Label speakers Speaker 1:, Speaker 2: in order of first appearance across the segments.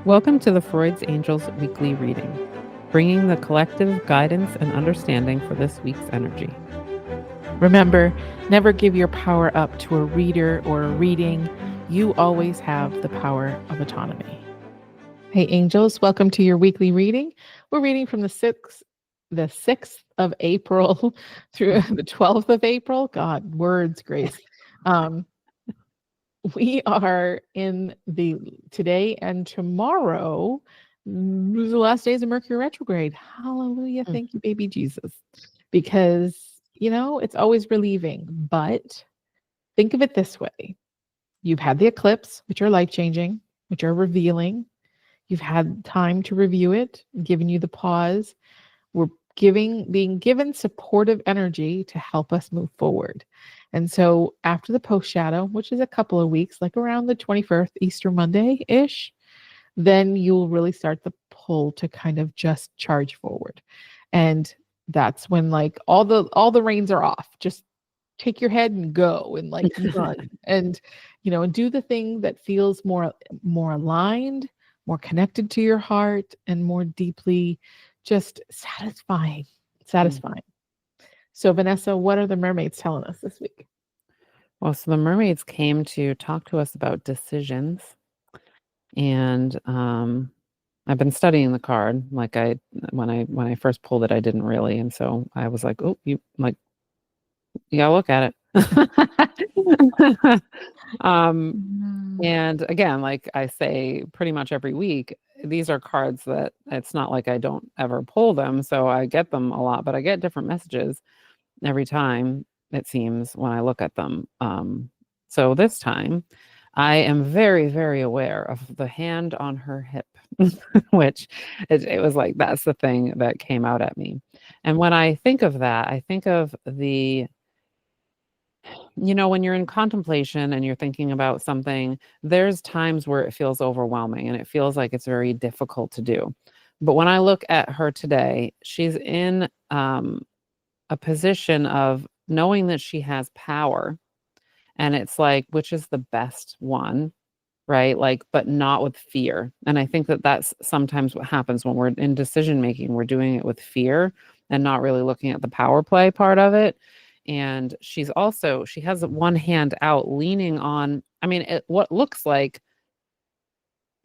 Speaker 1: Welcome to the Freud's Angels weekly reading, bringing the collective guidance and understanding for this week's energy.
Speaker 2: Remember, never give your power up to a reader or a reading. You always have the power of autonomy. Hey, angels, welcome to your weekly reading. We're reading from the 6th of April through the 12th of April. God, words, Grace. We are in the today and tomorrow, the last days of Mercury retrograde. Hallelujah. Thank you, baby Jesus. Because, it's always relieving. But think of it this way. You've had the eclipse, which are life-changing, which are revealing. You've had time to review it, giving you the pause. We're being given supportive energy to help us move forward. And so after the post shadow, which is a couple of weeks, like around the 21st, Easter Monday-ish, then you'll really start the pull to kind of just charge forward. And that's when like all the reins are off. Just take your head and go and like run and and do the thing that feels more aligned, more connected to your heart, and more deeply just satisfying. So Vanessa, what are the mermaids telling us this week?
Speaker 1: Well, so the mermaids came to talk to us about decisions. And I've been studying the card. Like when I first pulled it, I didn't really. And so I was like, oh, you gotta look at it. And again, like I say pretty much every week, these are cards that it's not like I don't ever pull them. So I get them a lot, but I get different messages every time, it seems, when I look at them. So this time I am very, very aware of the hand on her hip, which it was like, that's the thing that came out at me. And when I think of that, I think of when you're in contemplation and you're thinking about something, there's times where it feels overwhelming and it feels like it's very difficult to do. But when I look at her today, she's in a position of knowing that she has power. And it's like, which is the best one, right? Like, but not with fear. And I think that that's sometimes what happens when we're in decision making. We're doing it with fear and not really looking at the power play part of it. And she has one hand out leaning on, what looks like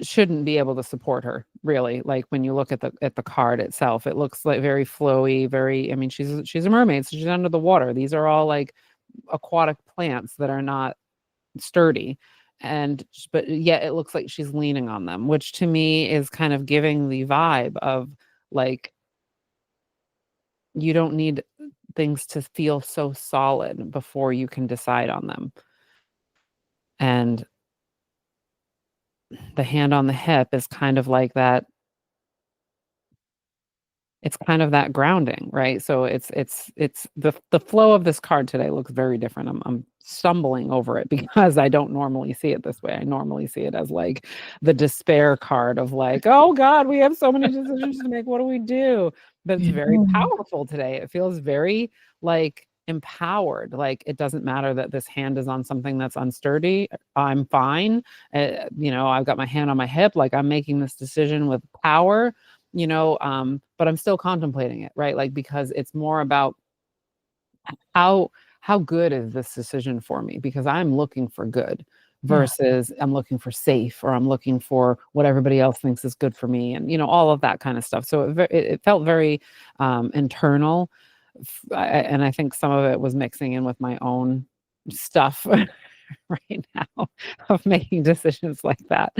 Speaker 1: shouldn't be able to support her, really. Like when you look at the card itself, it looks like very flowy, she's a mermaid, so she's under the water. These are all like aquatic plants that are not sturdy, but yet it looks like she's leaning on them, which to me is kind of giving the vibe of like, you don't need things to feel so solid before you can decide on them. And the hand on the hip is kind of like that. It's kind of that grounding, right? So it's the flow of this card today looks very different. I'm stumbling over it because I don't normally see it this way. I normally see it as like the despair card of like, oh God, we have so many decisions to make. What do we do? But it's very powerful today. It feels very like empowered. Like it doesn't matter that this hand is on something that's unsturdy. I'm fine. I've got my hand on my hip. Like I'm making this decision with power. But I'm still contemplating it, right? Like, because it's more about how good is this decision for me? Because I'm looking for good versus I'm looking for safe, or I'm looking for what everybody else thinks is good for me, and all of that kind of stuff. So it felt very internal, and I think some of it was mixing in with my own stuff right now of making decisions like that.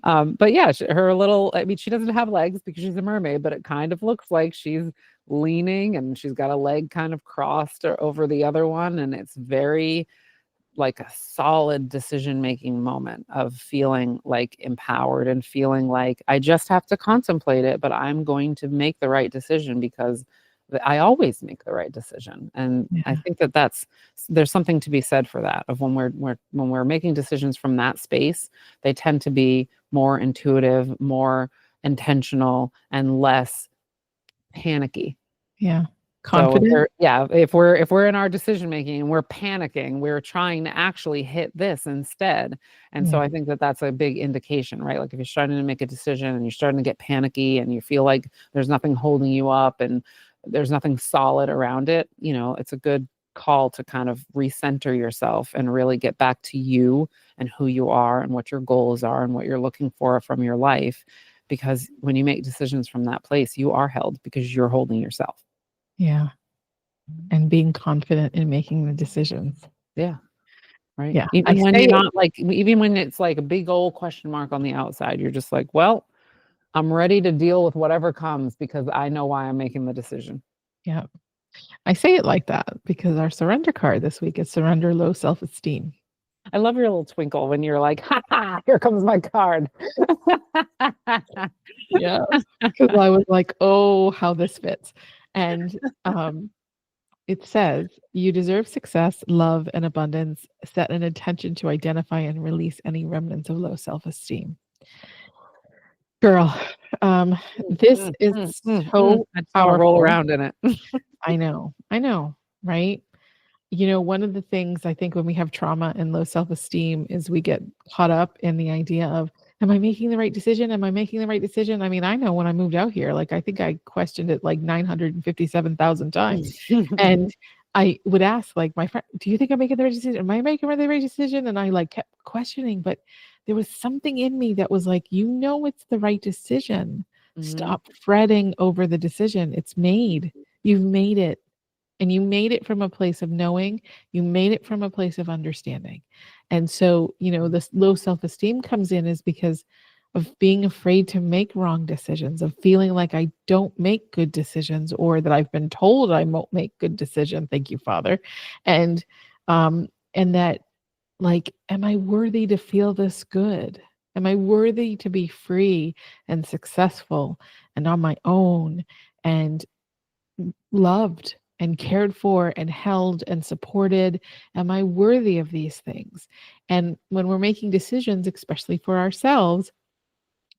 Speaker 1: But yeah, her little, she doesn't have legs because she's a mermaid, but it kind of looks like she's leaning and she's got a leg kind of crossed over the other one. And it's very like a solid decision-making moment of feeling like empowered and feeling like I just have to contemplate it, but I'm going to make the right decision because I always make the right decision. And I think there's something to be said for that, of when we're making decisions from that space, they tend to be more intuitive, more intentional, and less panicky.
Speaker 2: Yeah.
Speaker 1: So
Speaker 2: Confident?
Speaker 1: if we're in our decision making and we're panicking, we're trying to actually hit this instead. And so
Speaker 2: Yeah.
Speaker 1: I think that that's a big indication, right? Like if you're starting to make a decision and you're starting to get panicky and you feel like there's nothing holding you up and there's nothing solid around it, it's a good call to kind of recenter yourself and really get back to you and who you are and what your goals are and what you're looking for from your life. Because when you make decisions from that place, you are held because you're holding yourself.
Speaker 2: Yeah. And being confident in making the decisions.
Speaker 1: Yeah. Right.
Speaker 2: Yeah. I
Speaker 1: Even when
Speaker 2: say
Speaker 1: you're
Speaker 2: it.
Speaker 1: not like, even when it's like a big old question mark on the outside, you're just like, well, I'm ready to deal with whatever comes because I know why I'm making the decision.
Speaker 2: Yeah. I say it like that because our surrender card this week is surrender low self-esteem.
Speaker 1: I love your little twinkle when you're like, ha ha, here comes my card.
Speaker 2: Yeah. Because I was like, oh, how this fits. And it says, you deserve success, love, and abundance. Set an intention to identify and release any remnants of low self-esteem. Girl, this is so
Speaker 1: I just want to roll
Speaker 2: powerful.
Speaker 1: around in it.
Speaker 2: I know, right? One of the things I think when we have trauma and low self-esteem is we get caught up in the idea of, am I making the right decision? Am I making the right decision? I mean, I know when I moved out here, like I think I questioned it like 957,000 times. And I would ask like my friend, do you think I'm making the right decision? Am I making the right decision? And I like kept questioning, but there was something in me that was like, it's the right decision. Stop fretting over the decision. It's made. You've made it. And you made it from a place of knowing, you made it from a place of understanding. And so, this low self esteem comes in is because of being afraid to make wrong decisions, of feeling like I don't make good decisions, or that I've been told I won't make good decision. Thank you, Father. And, and that, like, am I worthy to feel this good? Am I worthy to be free and successful and on my own and loved and cared for and held and supported? Am I worthy of these things? And when we're making decisions, especially for ourselves,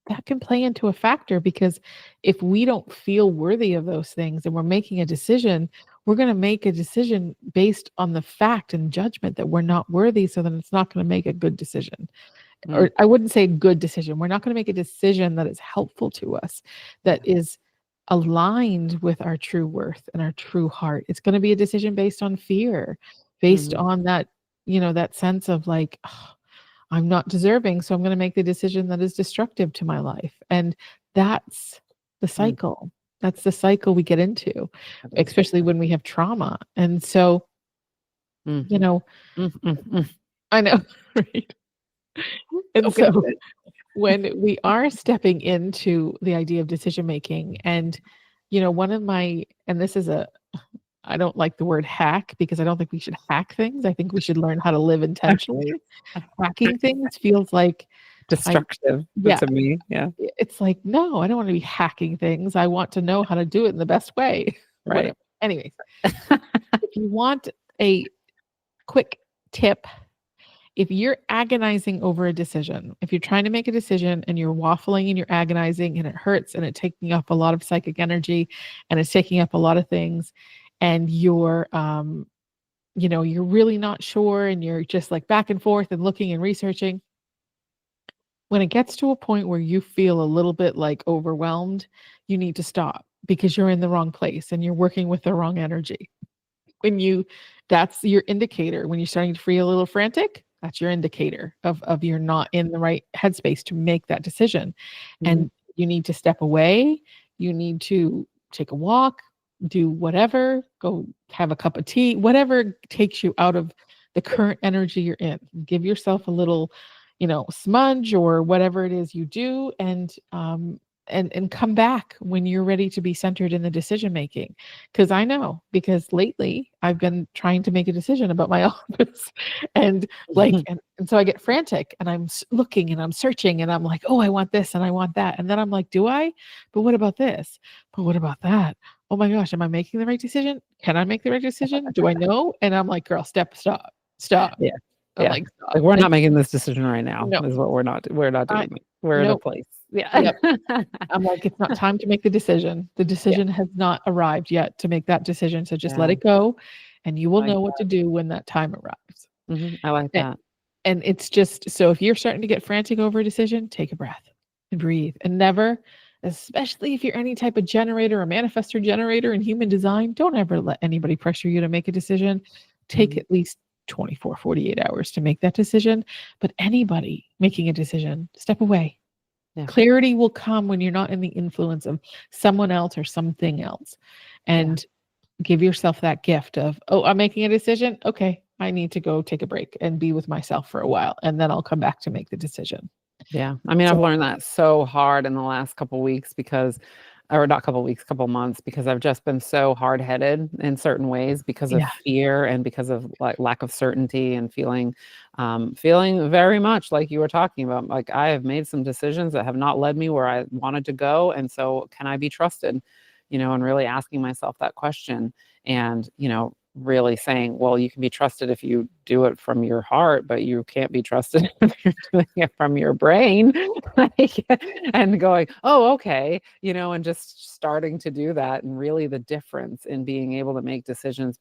Speaker 2: that can play into a factor because if we don't feel worthy of those things and we're making a decision, we're going to make a decision based on the fact and judgment that we're not worthy. So then it's not going to make a good decision. Or I wouldn't say good decision. We're not going to make a decision that is helpful to us, that is aligned with our true worth and our true heart. It's going to be a decision based on fear, based on that, that sense of like, "Oh, I'm not deserving, so I'm going to make the decision that is destructive to my life." And that's the cycle. That's the cycle we get into, especially when we have trauma. And so, I know, right? And
Speaker 1: Okay.
Speaker 2: so when we are stepping into the idea of decision making, and one of my, and this is I don't like the word hack because I don't think we should hack things. I think we should learn how to live intentionally. Hacking things feels like
Speaker 1: Destructive
Speaker 2: yeah,
Speaker 1: to me. Yeah.
Speaker 2: it's like, no, I don't want to be hacking things. I want to know how to do it in the best way.
Speaker 1: Right.
Speaker 2: Whatever. Anyways, if you want a quick tip, if you're agonizing over a decision, if you're trying to make a decision and you're waffling and you're agonizing and it hurts and it's taking up a lot of psychic energy and it's taking up a lot of things, and you're you're really not sure and you're just like back and forth and looking and researching, when it gets to a point where you feel a little bit like overwhelmed, you need to stop because you're in the wrong place and you're working with the wrong energy. That's your indicator. When you're starting to feel a little frantic, that's your indicator of you're not in the right headspace to make that decision. And you need to step away. You need to take a walk, do whatever, go have a cup of tea, whatever takes you out of the current energy you're in. Give yourself a little, smudge or whatever it is you do, and come back when you're ready to be centered in the decision making. Because I know, because lately I've been trying to make a decision about my office, and so I get frantic and I'm looking and I'm searching and I'm like, oh, I want this and I want that, and then I'm like, do I? But what about this? But what about that? Oh my gosh, am I making the right decision? Can I make the right decision? Do I know? And I'm like, girl, stop.
Speaker 1: Yeah.
Speaker 2: I'm
Speaker 1: Yeah.
Speaker 2: like,
Speaker 1: Like,
Speaker 2: stop.
Speaker 1: we're
Speaker 2: And
Speaker 1: not making this decision right now,
Speaker 2: no,
Speaker 1: is what we're not
Speaker 2: I
Speaker 1: doing it. We're in a
Speaker 2: nope.
Speaker 1: place. Yeah.
Speaker 2: Yep. I'm like, it's not time to make the decision. The
Speaker 1: Yeah.
Speaker 2: decision has not arrived yet to make that decision. So just let
Speaker 1: Yeah.
Speaker 2: it go and you will
Speaker 1: Like
Speaker 2: know what to
Speaker 1: that.
Speaker 2: do when that time arrives.
Speaker 1: I like
Speaker 2: And,
Speaker 1: that.
Speaker 2: and it's just so if you're starting to get frantic over a decision, take a breath and breathe and never, especially if you're any type of generator or manifestor generator in human design, don't ever let anybody pressure you to make a decision. Take
Speaker 1: Mhm.
Speaker 2: at least 24, 48 hours to make that decision. But anybody making a decision, step away.
Speaker 1: Yeah.
Speaker 2: Clarity will come when you're not in the influence of someone else or something else.
Speaker 1: Yeah.
Speaker 2: And give yourself that gift of, oh, I'm making a decision. Okay, I need to go take a break and be with myself for a while, and then I'll come back to make the decision.
Speaker 1: Yeah. I mean,
Speaker 2: So,
Speaker 1: I've learned that so hard in the last couple weeks because or not couple weeks, couple months, because I've just been so hard-headed in certain ways because of
Speaker 2: yeah,
Speaker 1: fear and because of like lack of certainty and feeling very much like you were talking about. Like, I have made some decisions that have not led me where I wanted to go. And so can I be trusted? And really asking myself that question and, really saying, well, you can be trusted if you do it from your heart, but you can't be trusted if you're doing it from your brain. Like, and going, oh, okay, and just starting to do that. And really the difference in being able to make decisions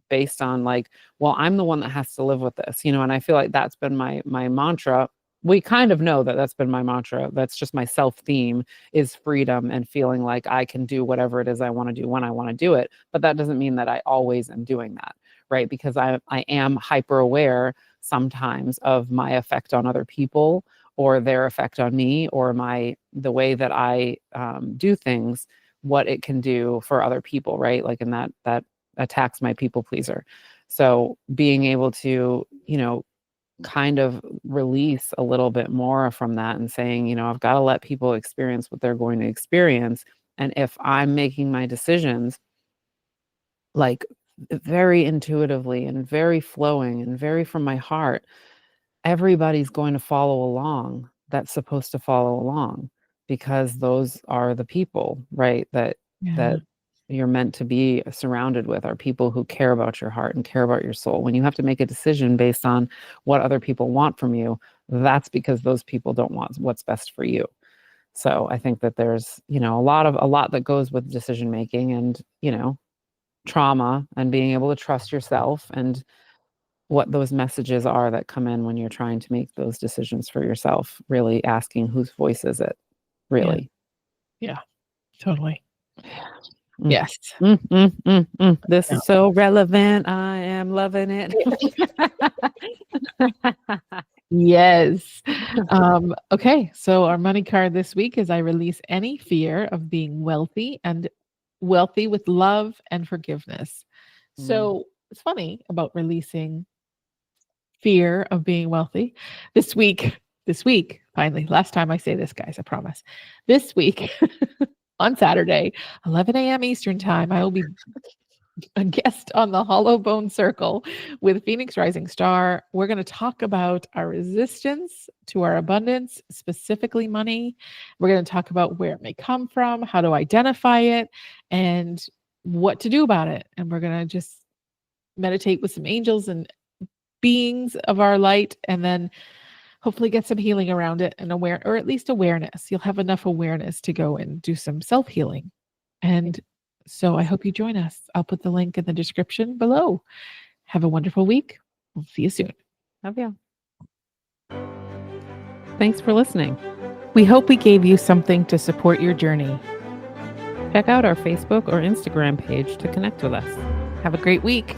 Speaker 1: based on like, well, I'm the one that has to live with this, and I feel like that's been my mantra. We kind of know that that's been my mantra. That's just my self theme, is freedom and feeling like I can do whatever it is I want to do when I want to do it. But that doesn't mean that I always am doing that, right? Because I am hyper aware sometimes of my effect on other people or their effect on me or the way that I do things, what it can do for other people, right? Like, in that attacks my people pleaser. So being able to, kind of release a little bit more from that and saying, I've got to let people experience what they're going to experience. And if I'm making my decisions like very intuitively and very flowing and very from my heart, everybody's going to follow along that's supposed to follow along, because those are the people, right, that
Speaker 2: yeah,
Speaker 1: you're meant to be surrounded with, are people who care about your heart and care about your soul. When you have to make a decision based on what other people want from you, that's because those people don't want what's best for you. So I think that there's, a lot that goes with decision making and, trauma, and being able to trust yourself and what those messages are that come in when you're trying to make those decisions for yourself, really asking whose voice is it,
Speaker 2: yeah,
Speaker 1: really.
Speaker 2: yeah, totally.
Speaker 1: Mm,
Speaker 2: Yes.
Speaker 1: This
Speaker 2: Yeah.
Speaker 1: is so relevant. I am loving it.
Speaker 2: Yes. Okay, so our money card this week is I release any fear of being wealthy and wealthy with love and forgiveness.
Speaker 1: Mm,
Speaker 2: So it's funny about releasing fear of being wealthy. This week, finally, last time I say this, guys, I promise. This week, on Saturday, 11 a.m. Eastern Time, I will be a guest on the Hollow Bone Circle with Phoenix Rising Star. We're going to talk about our resistance to our abundance, specifically money. We're going to talk about where it may come from, how to identify it, and what to do about it. And we're going to just meditate with some angels and beings of our light, and then hopefully get some healing around it and or at least awareness. You'll have enough awareness to go and do some self healing. And so I hope you join us. I'll put the link in the description below. Have a wonderful week. We'll see you soon.
Speaker 1: love you. Thanks for listening.
Speaker 2: We hope we gave you something to support your journey.
Speaker 1: Check out our Facebook or Instagram page to connect with us.
Speaker 2: Have a great week.